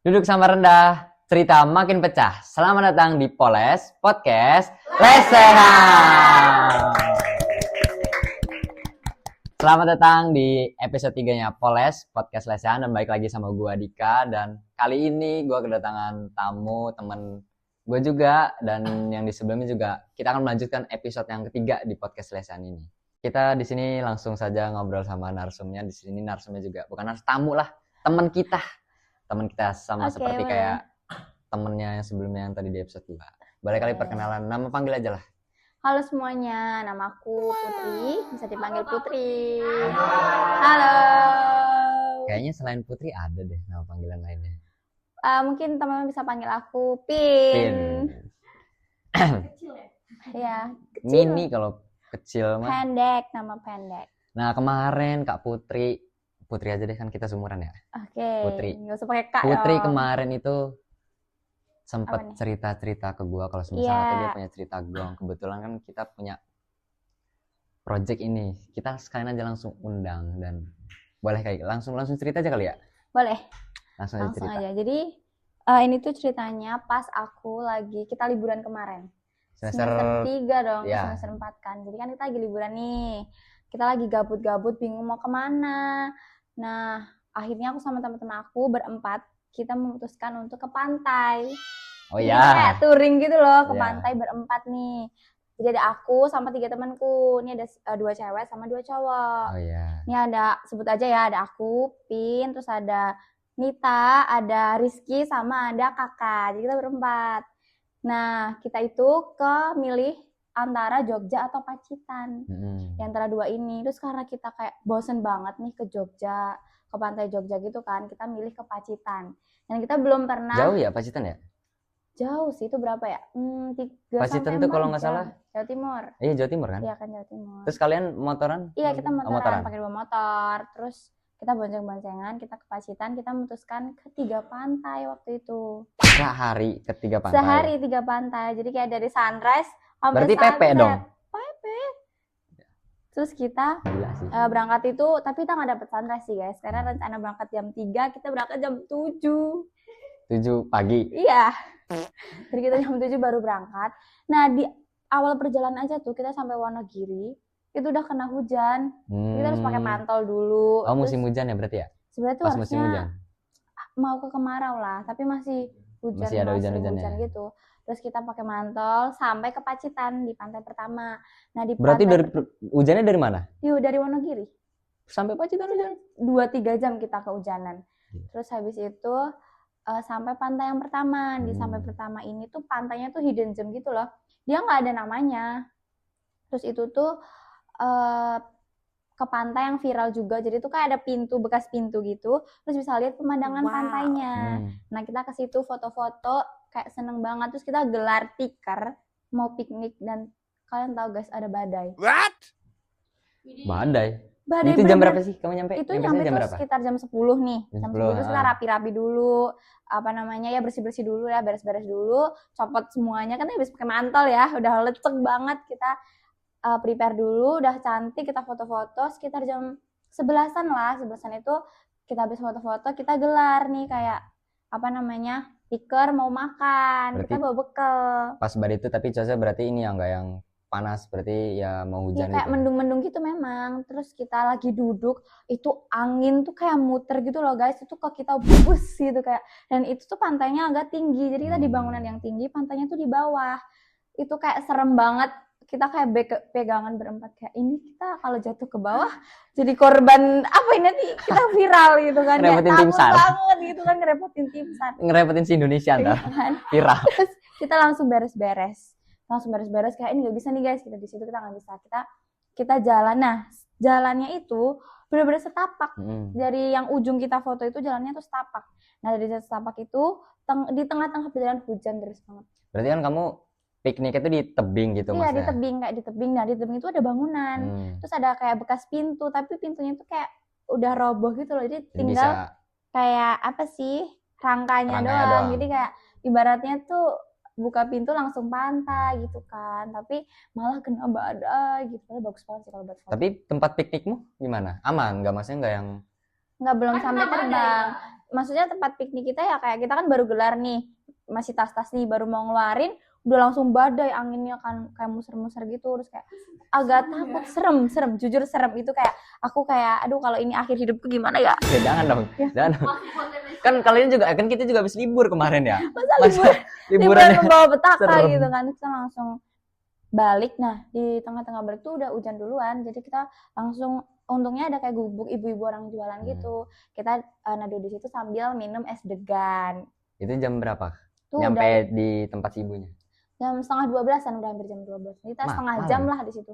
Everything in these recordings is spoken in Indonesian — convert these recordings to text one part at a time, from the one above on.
Duduk sama rendah, cerita makin pecah. Selamat datang di Poles Podcast Lesehan. Selamat datang di episode 3-nya Poles Podcast Lesehan. Dan balik lagi sama gue Dika. Dan kali ini gue kedatangan tamu, temen gue juga. Dan yang di sebelumnya juga. Kita akan melanjutkan episode yang ketiga di Podcast Lesehan ini. Kita di sini langsung saja ngobrol sama narsumnya. Di sini narsumnya juga bukan narsum, tamu lah, teman kita sama seperti kayak temennya yang sebelumnya yang tadi di episode 2. Boleh kali perkenalan, nama panggil aja lah. Halo semuanya, namaku Putri, bisa dipanggil Putri. Halo. Kayaknya selain Putri ada deh nama panggilan lainnya. Mungkin teman-teman bisa panggil aku Pin. Kecil ya? Ya, kecil. Mini kalau kecil mah. Pendek, nama pendek. Nah kemarin Kak Putri aja deh, kan kita seumuran ya. Oke. Putri. Nggak usah pakai Kak Putri dong. kemarin itu sempat cerita-cerita ke gua kalau misalnya dia punya cerita gong. Kebetulan kan kita punya project ini. Kita sekalian aja langsung undang dan boleh kayak langsung cerita aja kali ya? Boleh. Langsung aja. Jadi ini tuh ceritanya pas aku kita liburan kemarin. Semester 3 dong, ya. Semester 4 kan. Jadi kan kita lagi liburan nih. Kita lagi gabut-gabut bingung mau kemana. Nah, akhirnya aku sama teman-teman aku berempat, kita memutuskan untuk ke pantai. Oh iya. Kayak touring gitu loh, ke pantai berempat nih. Jadi ada aku sama 3 temanku. Ini ada 2 cewek sama 2 cowok. Oh iya. Ini ada, sebut aja ya, ada aku, Pin, terus ada Nita, ada Rizky, sama ada Kakak. Jadi kita berempat. Nah, kita itu milih antara Jogja atau Pacitan. Di antara 2 ini. Terus karena kita kayak bosen banget nih ke Jogja, ke pantai Jogja gitu kan, kita milih ke Pacitan. Dan kita belum pernah. Jauh ya Pacitan ya? Jauh sih, itu berapa ya? 3 Pacitan tuh kalau nggak salah Jawa Timur. Iya, Jawa Timur kan? Iya kan, Jawa Timur. Terus kalian motoran? Iya, kita motoran. Pakai 2 motor. Terus kita bonceng-boncengan, kita ke Pacitan, kita memutuskan ke 3 pantai waktu itu. Sehari ke 3 pantai? Sehari 3 pantai. Jadi kayak dari sunrise sampai berarti sunset. PP dong? PP. Terus kita berangkat itu, tapi kita nggak dapet sunrise sih guys. Karena rencana berangkat jam 3, kita berangkat jam 7. 7 pagi? Iya. Jadi kita jam 7 baru berangkat. Nah, di awal perjalanan aja tuh, kita sampai Wonogiri, itu udah kena hujan. Kita harus pakai mantel dulu. Oh, musim hujan ya berarti ya? Sebenarnya tuh harusnya musim hujan. Mau ke kemarau lah, tapi masih hujan. Masih ada hujan-hujan gitu. Terus kita pakai mantel sampai ke Pacitan di pantai pertama. Nah, berarti hujannya dari mana? Dari Wonogiri. Sampai Pacitan hujan? 2-3 jam kita kehujanan. Terus habis itu sampai pantai yang pertama. Di sampai pertama ini tuh pantainya tuh hidden gem gitu loh. Dia nggak ada namanya. Terus itu tuh ke pantai yang viral juga. Jadi tuh kayak ada bekas pintu gitu. Terus bisa lihat pemandangan pantainya. Nah, kita ke situ foto-foto, kayak seneng banget. Terus kita gelar tikar, mau piknik, dan kalian tahu guys, ada badai. What? Badai itu jam berapa sih kamu nyampe? Itu nyampe tuh sekitar jam 10 nih. Jam 10 terus kita rapi-rapi dulu. Ya bersih-bersih dulu ya, beres-beres dulu. Copot semuanya, kan habis pakai mantel ya. Udah lecek banget, kita prepare dulu, udah cantik, kita foto-foto sekitar jam 11-an lah. 11-an itu kita habis foto-foto, kita gelar nih kayak tikar mau makan. Berarti kita bawa bekal. Pas badai itu tapi cuaca berarti ini ya enggak yang panas, berarti ya mau hujan kayak gitu. Mendung-mendung gitu memang. Terus kita lagi duduk, itu angin tuh kayak muter gitu loh guys. Itu kok kita bus gitu kayak. Dan itu tuh pantainya agak tinggi. Jadi kita di bangunan yang tinggi, pantainya tuh di bawah. Itu kayak serem banget. Kita kayak pegangan berempat, kayak ini kita kalau jatuh ke bawah jadi korban apa ini nanti kita viral gitu kan. Ngerepotin tim SAR banget gitu kan, ngerepotin si Indonesia kan? Viral. Terus kita langsung beres-beres kayak ini nggak bisa nih guys, kita di situ kita nggak bisa, kita jalan. Nah, jalannya itu benar-benar setapak. Dari yang ujung kita foto itu jalannya tuh setapak. Nah, dari setapak itu di tengah-tengah perjalanan hujan deras banget. Berarti kan kamu piknik itu di tebing gitu? Iya, di tebing. Nah, di tebing itu ada bangunan. Terus ada kayak bekas pintu, tapi pintunya tuh kayak udah roboh gitu loh. Jadi tinggal kayak rangkanya doang. Jadi kayak ibaratnya tuh buka pintu langsung pantai gitu kan. Tapi malah kena badai gitu. Bagus banget sih kalau buat foto. Tapi tempat piknikmu gimana? Aman? Nggak, maksudnya nggak yang... Nggak, belum sampai terbang. maksudnya tempat piknik kita ya kayak kita kan baru gelar nih, masih tas-tas nih, baru mau ngeluarin udah langsung badai anginnya kan, kayak muser-muser gitu, terus kayak agak takut, serem, jujur serem itu, kayak aku kayak aduh kalau ini akhir hidupku gimana ya. Ya jangan dong, jangan dong. Kan kalian juga, kan kita juga habis libur kemarin ya. Masa liburan membawa petaka serem. gitu kan, kita langsung balik. Nah di tengah-tengah balik tuh udah hujan duluan, jadi kita langsung, untungnya ada kayak gubuk ibu-ibu orang jualan gitu, kita neduh di situ sambil minum es degan. Itu jam berapa? Tuh Nyampe udah di tempat si ibunya? jam setengah 12-an, udah hampir jam 12. Kita setengah jam lah di situ.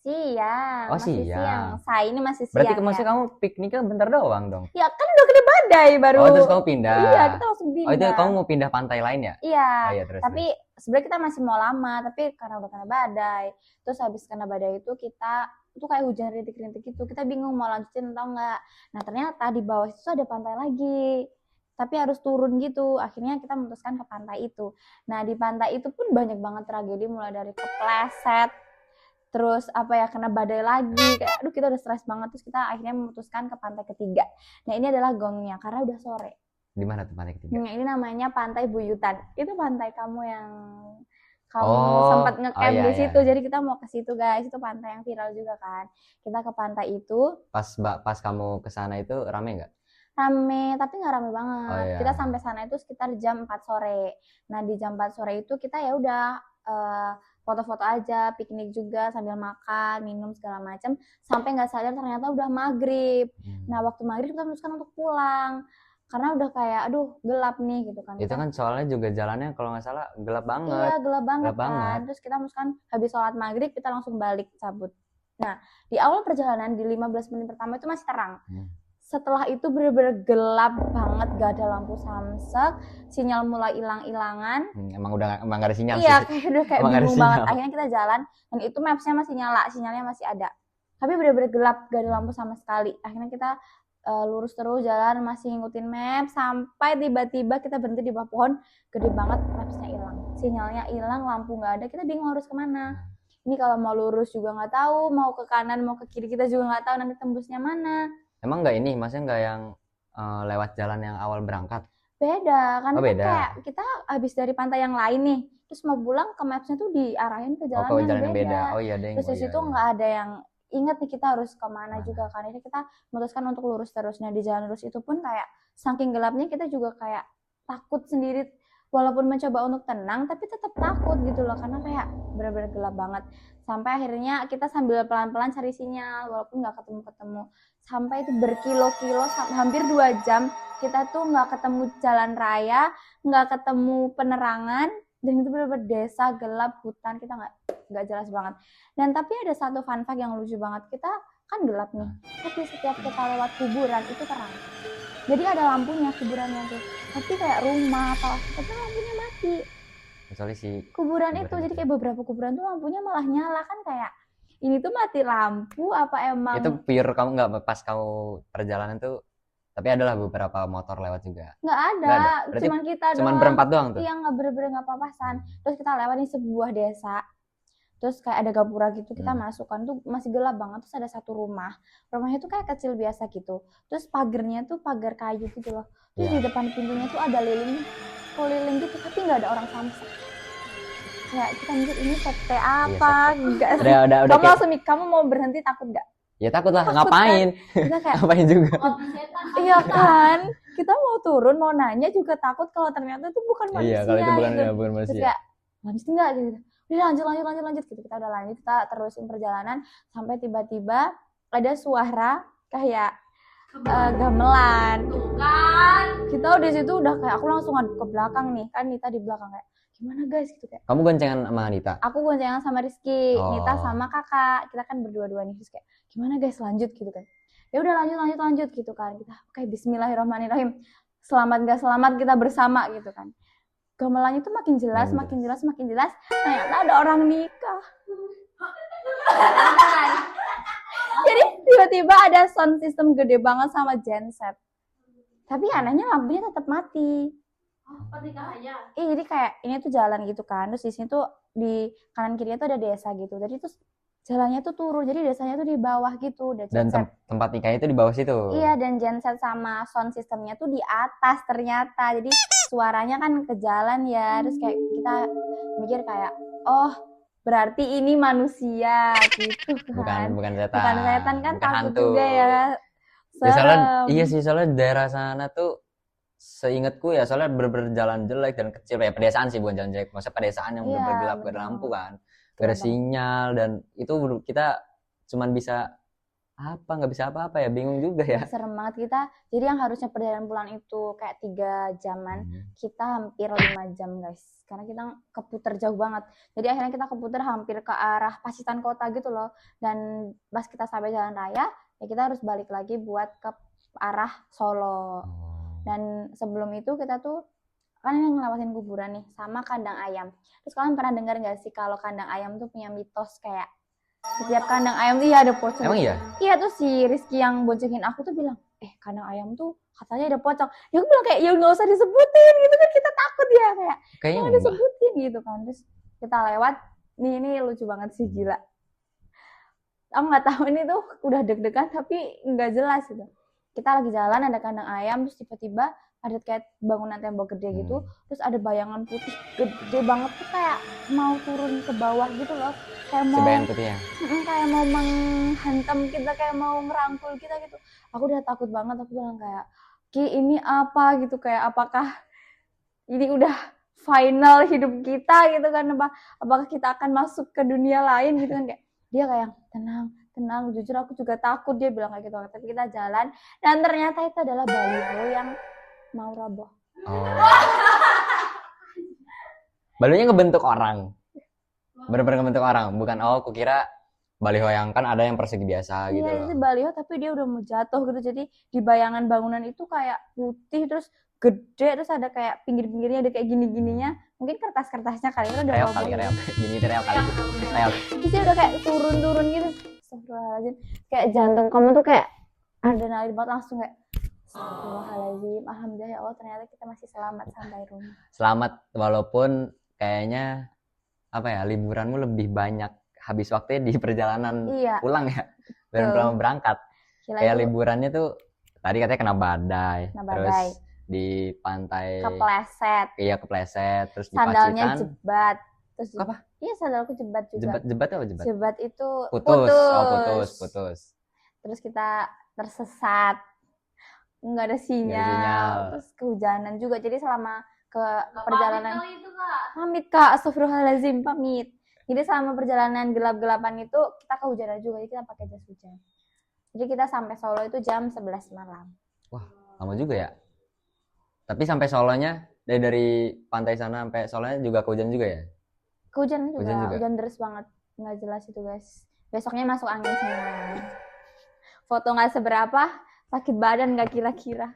Siang. Oh, masih siang. Saya ini masih siang. Berarti maksudnya kamu pikniknya bentar doang dong? Ya kan udah gede badai baru. Oh, terus kamu pindah? Iya, kita langsung pindah. Oh, itu kamu mau pindah pantai lain ya? Iya. Oh, iya, terus, tapi sebenarnya kita masih mau lama, tapi karena udah kena badai. Terus habis kena badai itu kita itu kayak hujan rintik-rintik gitu. Kita bingung mau lanjutin atau enggak. Nah, ternyata di bawah itu ada pantai lagi. Tapi harus turun gitu. Akhirnya kita memutuskan ke pantai itu. Nah, di pantai itu pun banyak banget tragedi, mulai dari kepleset, terus apa ya, kena badai lagi, kayak aduh kita udah stres banget. Terus kita akhirnya memutuskan ke pantai ketiga. Nah, ini adalah gongnya karena udah sore. Di mana tuh pantai ketiga? Nah, ini namanya Pantai Buyutan. Itu pantai kamu yang kamu sempat ngecamp di situ. Jadi kita mau ke situ guys. Itu pantai yang viral juga kan. Kita ke pantai itu. Pas kamu ke sana itu rame nggak? Rame, tapi nggak rame banget. Oh, iya. Kita sampai sana itu sekitar jam 4 sore. Nah, di jam 4 sore itu kita ya udah foto-foto aja, piknik juga sambil makan, minum segala macam, sampai nggak sadar ternyata udah maghrib. Nah, waktu maghrib kita memutuskan untuk pulang karena udah kayak aduh gelap nih gitu kan. Itu kan soalnya juga jalannya kalau nggak salah gelap banget. Iya, gelap banget Gelap kan. banget. Terus kita memutuskan habis sholat maghrib kita langsung balik cabut. Nah, di awal perjalanan di 15 menit pertama itu masih terang. Setelah itu bener-bener gelap banget, gak ada lampu samsek, sinyal mulai hilang-hilangan. Emang gak ada sinyal iya, sih. Iya, udah kayak bingung banget. Akhirnya kita jalan, dan itu mapsnya masih nyala, sinyalnya masih ada. Tapi bener-bener gelap, gak ada lampu sama sekali. Akhirnya kita lurus terus jalan, masih ngikutin map, sampai tiba-tiba kita berhenti di bawah pohon, gede banget, mapsnya hilang. Sinyalnya hilang, lampu gak ada, kita bingung harus kemana. Ini kalau mau lurus juga gak tahu, mau ke kanan, mau ke kiri kita juga gak tahu nanti tembusnya mana. Emang nggak ini, maksudnya nggak yang lewat jalan yang awal berangkat? Beda, kan beda. Kayak kita habis dari pantai yang lain nih, terus mau pulang ke mapsnya tuh diarahin ke jalan, yang beda. Oh iya deh. Terus di situ nggak ada yang ingat nih kita harus kemana juga kan. Ini kita memutuskan untuk lurus terus. Nah di jalan lurus itu pun kayak saking gelapnya kita juga kayak takut sendiri. Walaupun mencoba untuk tenang, tapi tetap takut gitu loh, karena kayak benar-benar gelap banget. Sampai akhirnya kita sambil pelan-pelan cari sinyal, walaupun nggak ketemu-ketemu. Sampai itu berkilo-kilo, hampir 2 jam, kita tuh nggak ketemu jalan raya, nggak ketemu penerangan, dan itu benar-benar desa, gelap, hutan, kita nggak jelas banget. Dan tapi ada satu fun fact yang lucu banget, kita kan gelap nih, tapi setiap kita lewat kuburan itu terang. Jadi ada lampunya kuburannya tuh, tapi kayak rumah apa, tapi lampunya mati. Kecuali si kuburan itu, jadi kayak beberapa kuburan tuh lampunya malah nyala, kan kayak ini tuh mati lampu apa emang? Itu pure kamu nggak, pas kamu perjalanan tuh, tapi adalah beberapa motor lewat juga. Nggak ada. Cuman kita doang. Cuman berempat doang tuh? Iya, nggak bener-bener nggak papasan. Terus kita lewat di sebuah desa. Terus kayak ada gapura gitu, kita masuk kan tuh masih gelap banget. Terus ada satu rumahnya tuh kayak kecil biasa gitu. Terus pagernya tuh pagar kayu gitu loh. Terus di depan pintunya tuh ada keliling gitu, tapi nggak ada orang samsek. Ya kita mikir ini sekte apa? Enggak. Kamu langsung kamu mau berhenti takut nggak? Ya takut lah, ngapain? Kan? Kita kayak ngapain juga? Iya kan? Kita mau turun, mau nanya juga takut kalau ternyata itu bukan manusia. Iya, kalau itu bukan gitu. bukan manusia. Terus kayak lanjut nggak gitu. Udah lanjut gitu. Kita udah lanjut, kita terusin perjalanan sampai tiba-tiba ada suara kayak gamelan. Kan. Kita udah situ udah kayak aku langsung ngadep ke belakang nih, kan Nita di belakang kayak gimana guys gitu kayak. Kamu goncengan sama Nita? Aku goncengan sama Rizky, Nita sama kakak. Kita kan berdua-dua nih, terus kayak gimana guys lanjut gitu kan. Ya udah lanjut gitu kan. Kita oke, bismillahirrahmanirrahim. Selamat gak selamat kita bersama gitu kan. Gamelannya tuh makin jelas. Ternyata ada orang nikah. Jadi tiba-tiba ada sound system gede banget sama genset. Tapi anehnya lampunya tetap mati. Pernikahannya? Jadi kayak ini tuh jalan gitu kan. Terus di sini tuh di kanan kirinya tuh ada desa gitu. Jadi terus jalannya tuh turun, jadi desanya tuh di bawah gitu, udah Dan genset. tempat nikahnya itu di bawah situ. Iya, dan genset sama sound systemnya tuh di atas ternyata, jadi suaranya kan ke jalan ya, terus kayak kita mikir kayak, oh berarti ini manusia gitu kan. Bukan setan. Bukan setan kan, Bukan takut hantu. juga ya, Ya, soalnya serem. iya sih, soalnya daerah sana tuh seingatku ya, soalnya bener-bener jalan jelek dan kecil ya, pedesaan sih, bukan jalan jelek, maksudnya pedesaan yang Iya, bener-bener gelap, gak ada betul. lampu kan, gak Betul ada banget. sinyal, dan itu kita cuman bisa nggak bisa apa-apa ya, bingung juga ya. Serem banget kita, jadi yang harusnya perjalanan pulang itu kayak 3 jaman, kita hampir 5 jam guys, karena kita keputar jauh banget. Jadi akhirnya kita keputar hampir ke arah Pacitan Kota gitu loh, dan pas kita sampai jalan raya ya kita harus balik lagi buat ke arah Solo. Dan sebelum itu kita tuh kan yang ngelewatin kuburan nih sama kandang ayam. Terus kalian pernah dengar nggak sih kalau kandang ayam tuh punya mitos kayak setiap kandang ayam tuh ya ada pocong. Emang iya? Iya, tuh si Rizky yang boncengin aku tuh bilang, kandang ayam tuh katanya ada pocong. Ya aku bilang kayak, ya nggak usah disebutin gitu kan, kita takut ya, kayak Kayaknya jangan disebutin gitu kan. Terus kita lewat, ini lucu banget sih, gila. Aku nggak tahu ini tuh udah deg-degan tapi nggak jelas gitu. Kita lagi jalan ada kandang ayam, terus tiba-tiba ada kayak bangunan tembok gede gitu, terus ada bayangan putih gede banget tuh kayak mau turun ke bawah gitu loh, kayak mau bayangan putihnya kayak mau menghantam kita, kayak mau ngerangkul kita gitu. Aku udah takut banget, aku bilang kayak, Ki ini apa gitu, kayak apakah ini udah final hidup kita gitu kan, apakah kita akan masuk ke dunia lain gitu kan. Kayak dia kayak tenang, jujur aku juga takut, dia bilang kayak gitu. Tapi kita jalan dan ternyata itu adalah baliho yang mau roboh. Balihonya ngebentuk orang, bener-bener ngebentuk orang, bukan aku kira baliho yang kan ada yang persegi biasa gitu loh. Iya, itu baliho tapi dia udah mau jatuh gitu, jadi di bayangan bangunan itu kayak putih terus gede, terus ada kayak pinggir-pinggirnya ada kayak gini-gininya, mungkin kertas-kertasnya kali itu udah reok kali, gini reok kali, reok. Terus dia udah kayak turun gitu. Astagfirullahaladzim, kayak jantung kamu tuh kayak adrenalin banget, langsung kayak astagfirullahaladzim, alhamdulillah ya Allah, ternyata kita masih selamat sampai rumah. Selamat, walaupun kayaknya apa ya, liburanmu lebih banyak habis waktunya di perjalanan pulang ya, dan berangkat. Gila, kayak itu liburannya tuh tadi katanya kena badai. Terus di pantai kepleset. Iya, kepleset, terus sandalnya di Pacitan jebat. Terus apa? Iya, sandalku jebat juga. Jebat apa jebat? Jebat itu putus. Terus kita tersesat, nggak ada sinyal. Terus kehujanan juga, jadi selama ke perjalanan pamit Kak, astagfirullahaladzim, pamit. Jadi selama perjalanan gelap-gelapan itu kita kehujanan juga, jadi kita pakai jas hujan. Jadi kita sampai Solo itu jam 11 malam. Wah, lama juga ya. Tapi sampai Solonya dari pantai sana sampai Solonya juga kehujanan juga ya? Kehujanan juga. Hujan deras banget, nggak jelas itu guys. Besoknya masuk angin semua. Foto nggak seberapa, sakit badan nggak kira-kira.